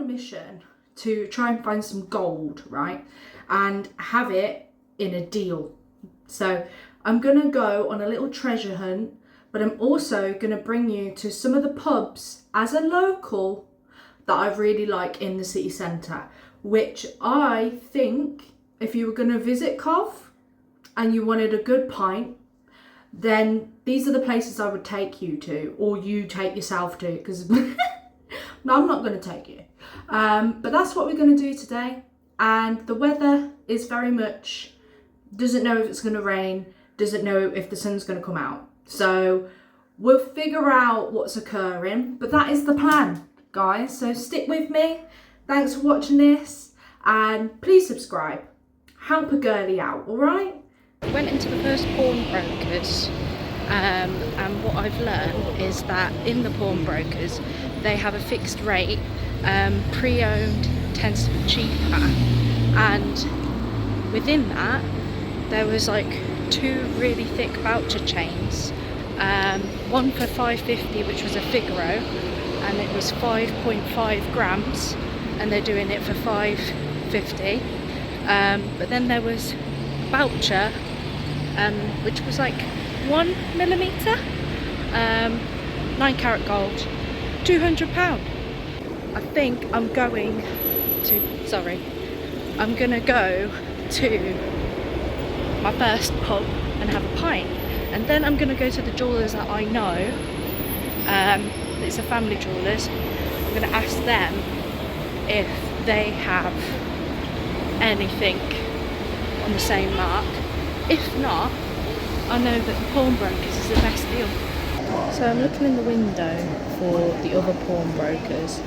mission to try and find some gold, right? And have it in a deal. So I'm gonna go on a little treasure hunt, but I'm also gonna bring you to some of the pubs as a local that I really like in the city centre, which I think if you were gonna visit Cov and you wanted a good pint, then these are the places I would take you to, or you take yourself to, because no, I'm not going to take you. But that's what we're going to do today. And the weather is very much, doesn't know if it's going to rain, doesn't know if the sun's going to come out. So we'll figure out what's occurring, but that is the plan, guys. So stick with me. Thanks for watching this, and please subscribe. Help a girlie out, all right? Went into the first pawnbrokers, and what I've learned is that in the pawnbrokers they have a fixed rate. Pre-owned tends to be cheaper, and within that there was like 2 really thick voucher chains, one for $5.50, which was a Figaro, and it was 5.5 grams, and they're doing it for $5.50. But then there was voucher, which was like 1mm, 9 carat gold, £200. I think I'm going to go to my first pub and have a pint, and then I'm going to go to the jewellers that I know. It's a family jewellers. I'm going to ask them if they have anything on the same mark. If not, I know that the pawnbrokers is the best deal. So I'm looking in the window for the other pawnbrokers,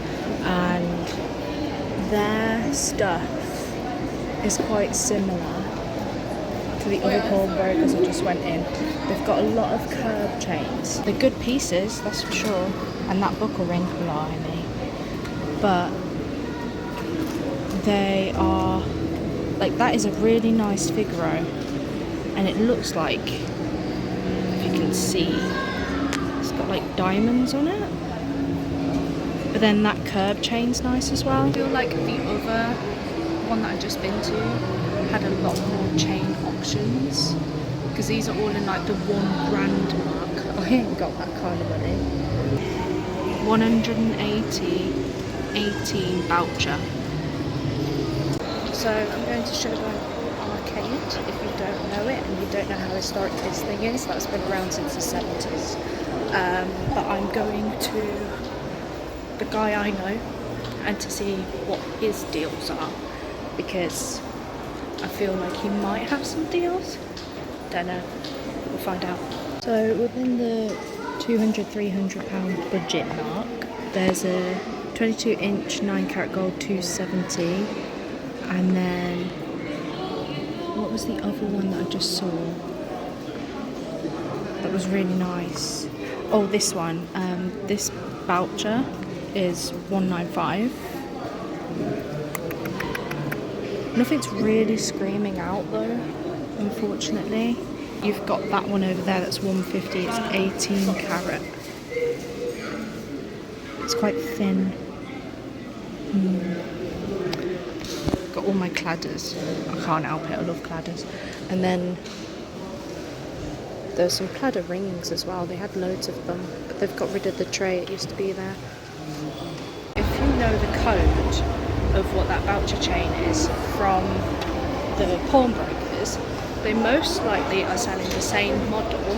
and their stuff is quite similar to the other pawnbrokers I just went in. They've got a lot of curb chains. They're good pieces, that's for sure, and that buckle ring, blimey. But they are, like, that is a really nice Figaro. And it looks like, if you can see, it's got like diamonds on it. But then that curb chain's nice as well. I feel like the other one that I've just been to had a lot more chain options, because these are all in like the £1 mark. I ain't got that kind of money. 180, 18 voucher. So I'm going to Showboat Arcade. If you don't know it and you don't know how historic this thing is, that's been around since the 70s. But I'm going to the guy I know and to see what his deals are, because I feel like he might have some deals. Don't know, we'll find out. So within the £200-300 budget mark, there's a 22-inch 9 carat gold 270, and then what was the other one that I just saw that was really nice? Oh, this one. This voucher is 195. Nothing's really screaming out though, unfortunately. You've got that one over there that's 150. It's 18 carat. It's quite thin. Got all my cladders. I can't help it, I love cladders. And then there's some cladder rings as well. They had loads of them, but they've got rid of the tray. It used to be there. If you know the code of what that voucher chain is from the pawnbrokers, they most likely are selling the same model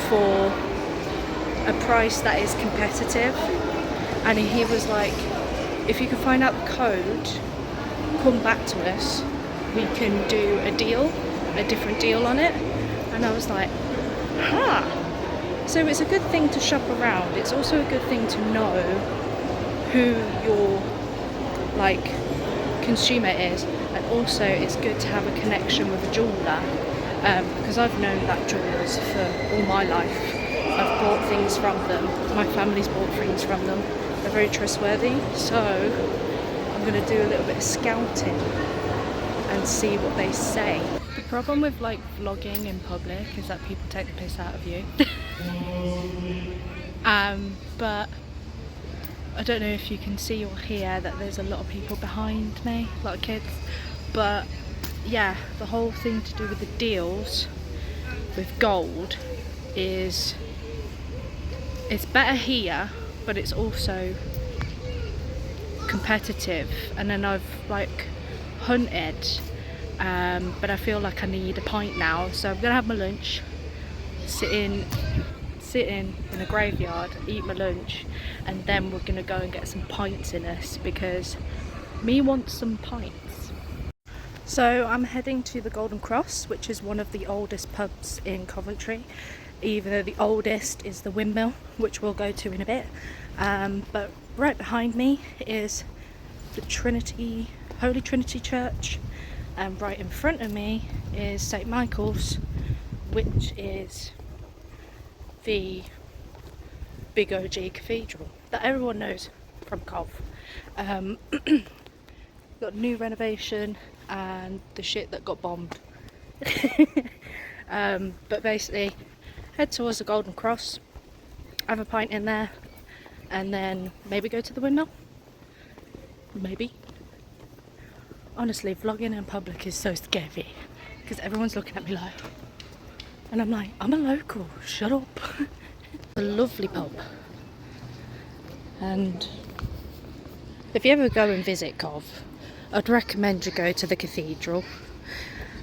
for a price that is competitive. And he was like, if you can find out the code, come back to us, we can do a deal, a different deal on it. And I was like, so it's a good thing to shop around. It's also a good thing to know who your like consumer is, and also it's good to have a connection with a jeweller, because I've known that jewellers for all my life. I've bought things from them, my family's bought things from them. They're very trustworthy, so I'm going to do a little bit of scouting and see what they say. The problem with like vlogging in public is that people take the piss out of you. But I don't know if you can see or hear that there's a lot of people behind me, a lot of kids, but yeah, the whole thing to do with the deals with gold is it's better here, but it's also competitive. And then I've like hunted, but I feel like I need a pint now, so I'm gonna have my lunch, sit in a graveyard, eat my lunch, and then we're gonna go and get some pints in us, because me wants some pints. So I'm heading to the Golden Cross, which is one of the oldest pubs in Coventry. Either the oldest is the Windmill, which we'll go to in a bit, but right behind me is the Holy Trinity Church, and right in front of me is St Michael's, which is the big OG cathedral that everyone knows from Cov. Got new renovation and the shit that got bombed. But basically, head towards the Golden Cross, have a pint in there, and then maybe go to the Windmill. Maybe. Honestly, vlogging in public is so scary because everyone's looking at me like, and I'm like, I'm a local, shut up. A lovely pub, and if you ever go and visit Cov, I'd recommend you go to the cathedral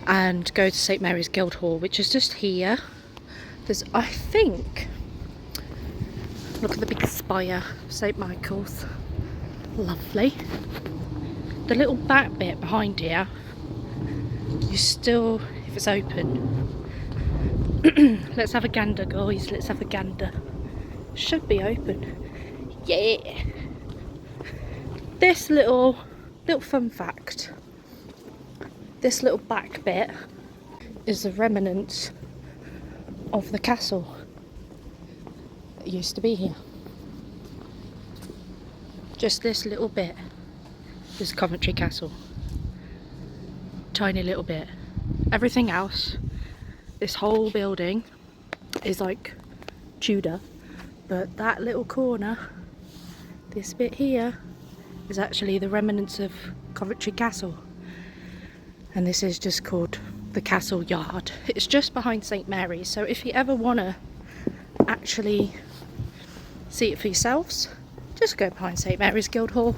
and go to St Mary's Guildhall, which is just here. There's, I think, look at the big spire, St Michael's, lovely. The little back bit behind here, you still, if it's open, let's have a gander, guys, let's have a gander. Should be open. Yeah. This little fun fact, this little back bit is the remnants of the castle that used to be here. Just this little bit is Coventry Castle. Tiny little bit. Everything else, this whole building is like Tudor, but that little corner, this bit here, is actually the remnants of Coventry Castle. And this is just called the Castle Yard. It's just behind St Mary's, so if you ever want to actually see it for yourselves, just go behind St Mary's Guildhall.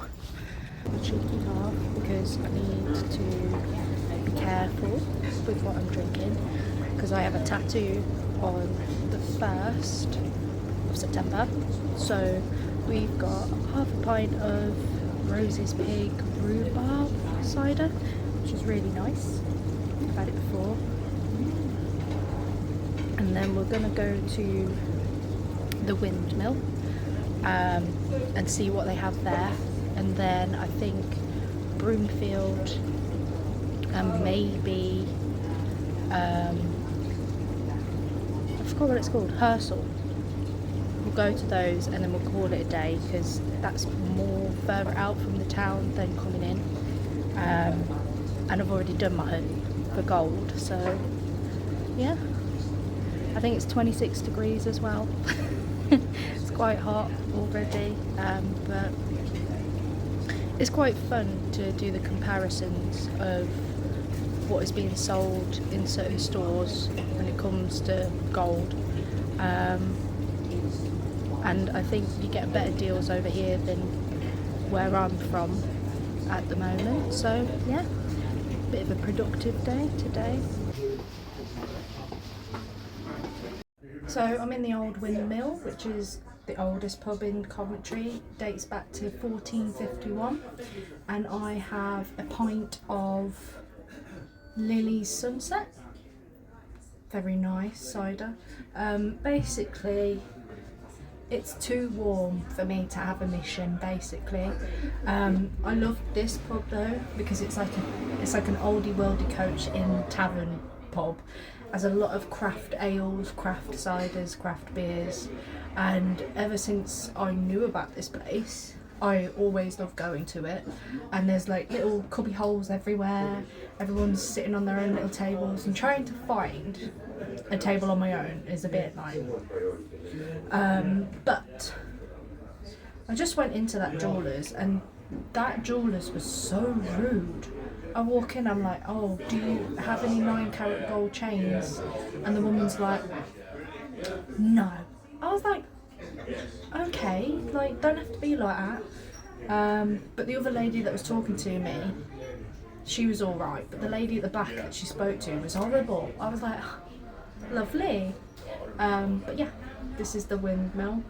Cheeky half, because I need to be careful with what I'm drinking, because I have a tattoo on the 1st of September. So we've got half a pint of Rosie's Pig rhubarb cider, which is really nice. I've had it before. And then we're gonna go to the Windmill and see what they have there. And then I think Broomfield and maybe I forgot what it's called, Hersal. We'll go to those and then we'll call it a day, because that's more further out from the town than coming in. And I've already done my hunt for gold, so yeah. I think it's 26 degrees as well. It's quite hot already, but it's quite fun to do the comparisons of what is being sold in certain stores when it comes to gold. And I think you get better deals over here than where I'm from at the moment. So yeah, bit of a productive day today. So I'm in the old Windmill, which is the oldest pub in Coventry, dates back to 1451, and I have a pint of Lily's Sunset, very nice cider. Basically it's too warm for me to have a mission, basically. I love this pub though, because it's like an oldie worldy coach in tavern pub. Has a lot of craft ales, craft ciders, craft beers, and ever since I knew about this place, I always love going to it. And there's like little cubby holes everywhere, everyone's sitting on their own little tables, and trying to find a table on my own is a bit like but I just went into that jeweller's and that jeweller's was so rude. I walk in, I'm like, oh, do you have any 9-carat gold chains? And the woman's like, no. I was like, okay, like, don't have to be like that. But the other lady that was talking to me, she was alright, but the lady at the back that she spoke to was horrible. I was like, lovely. But yeah, this is the Windmill.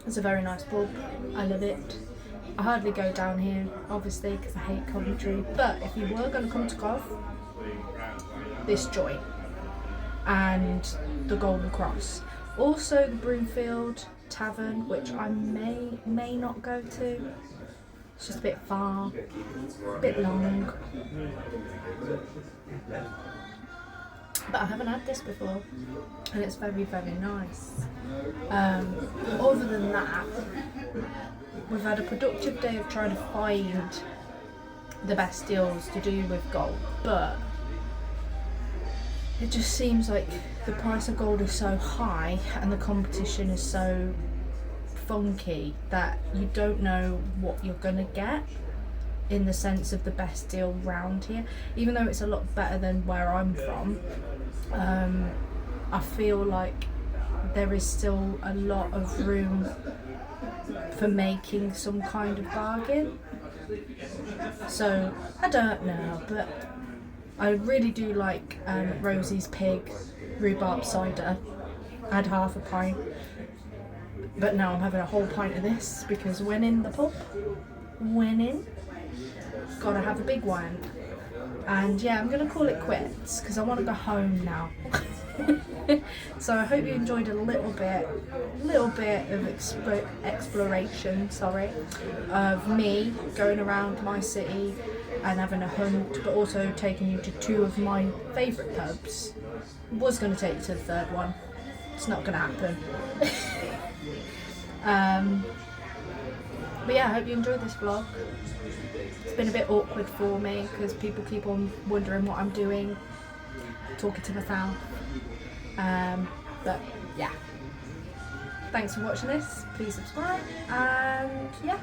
It's a very nice pub. I love it. I hardly go down here, obviously, because I hate Coventry. But if you were going to come to Cov, this joint and the Golden Cross. Also the Broomfield Tavern, which I may not go to. It's just a bit far, a bit long. But I haven't had this before, and it's very, very nice. Other than that, we've had a productive day of trying to find the best deals to do with gold, but it just seems like the price of gold is so high and the competition is so funky that you don't know what you're gonna get in the sense of the best deal round here. Even though it's a lot better than where I'm from, I feel like there is still a lot of room for making some kind of bargain. So I don't know, but I really do like Rosie's Pig rhubarb cider. I had half a pint, but now I'm having a whole pint of this because when in the pub, gotta have a big one. And yeah, I'm gonna call it quits because I want to go home now. So I hope you enjoyed a little bit of exploration, of me going around my city and having a hunt, but also taking you to 2 of my favourite pubs. Was going to take you to the 3rd one. It's not going to happen. But yeah, I hope you enjoyed this vlog. It's been a bit awkward for me because people keep on wondering what I'm doing, talking to myself. But yeah, thanks for watching this. Please subscribe, and yeah,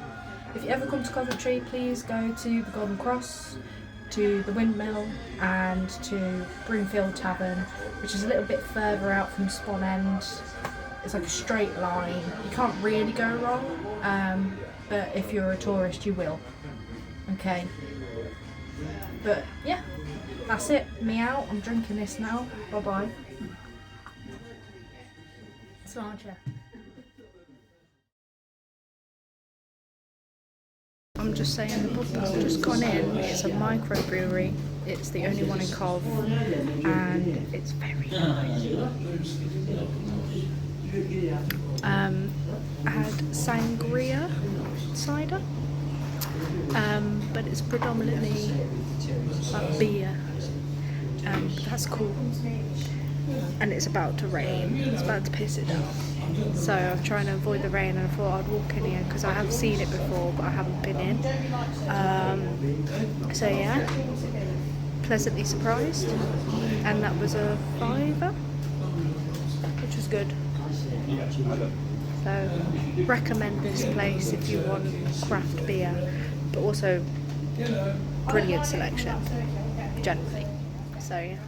if you ever come to Coventry, please go to the Golden Cross, to the Windmill, and to Broomfield Tavern, which is a little bit further out from Spon End. It's like a straight line. You can't really go wrong, but if you're a tourist, you will. Okay. But yeah, that's it. Me out. I'm drinking this now. Bye bye. It's larger. I'm just saying, the pub that I've just gone in, it's a microbrewery. It's the only one in Cov, and it's very nice. I had sangria cider, but it's predominantly beer. That's cool. And it's about to rain. It's about to piss it down. So I'm trying to avoid the rain, and I thought I'd walk in here because I have seen it before, but I haven't been in. So yeah, pleasantly surprised, and that was a £5, which was good. So recommend this place if you want craft beer, but also brilliant selection generally. So yeah.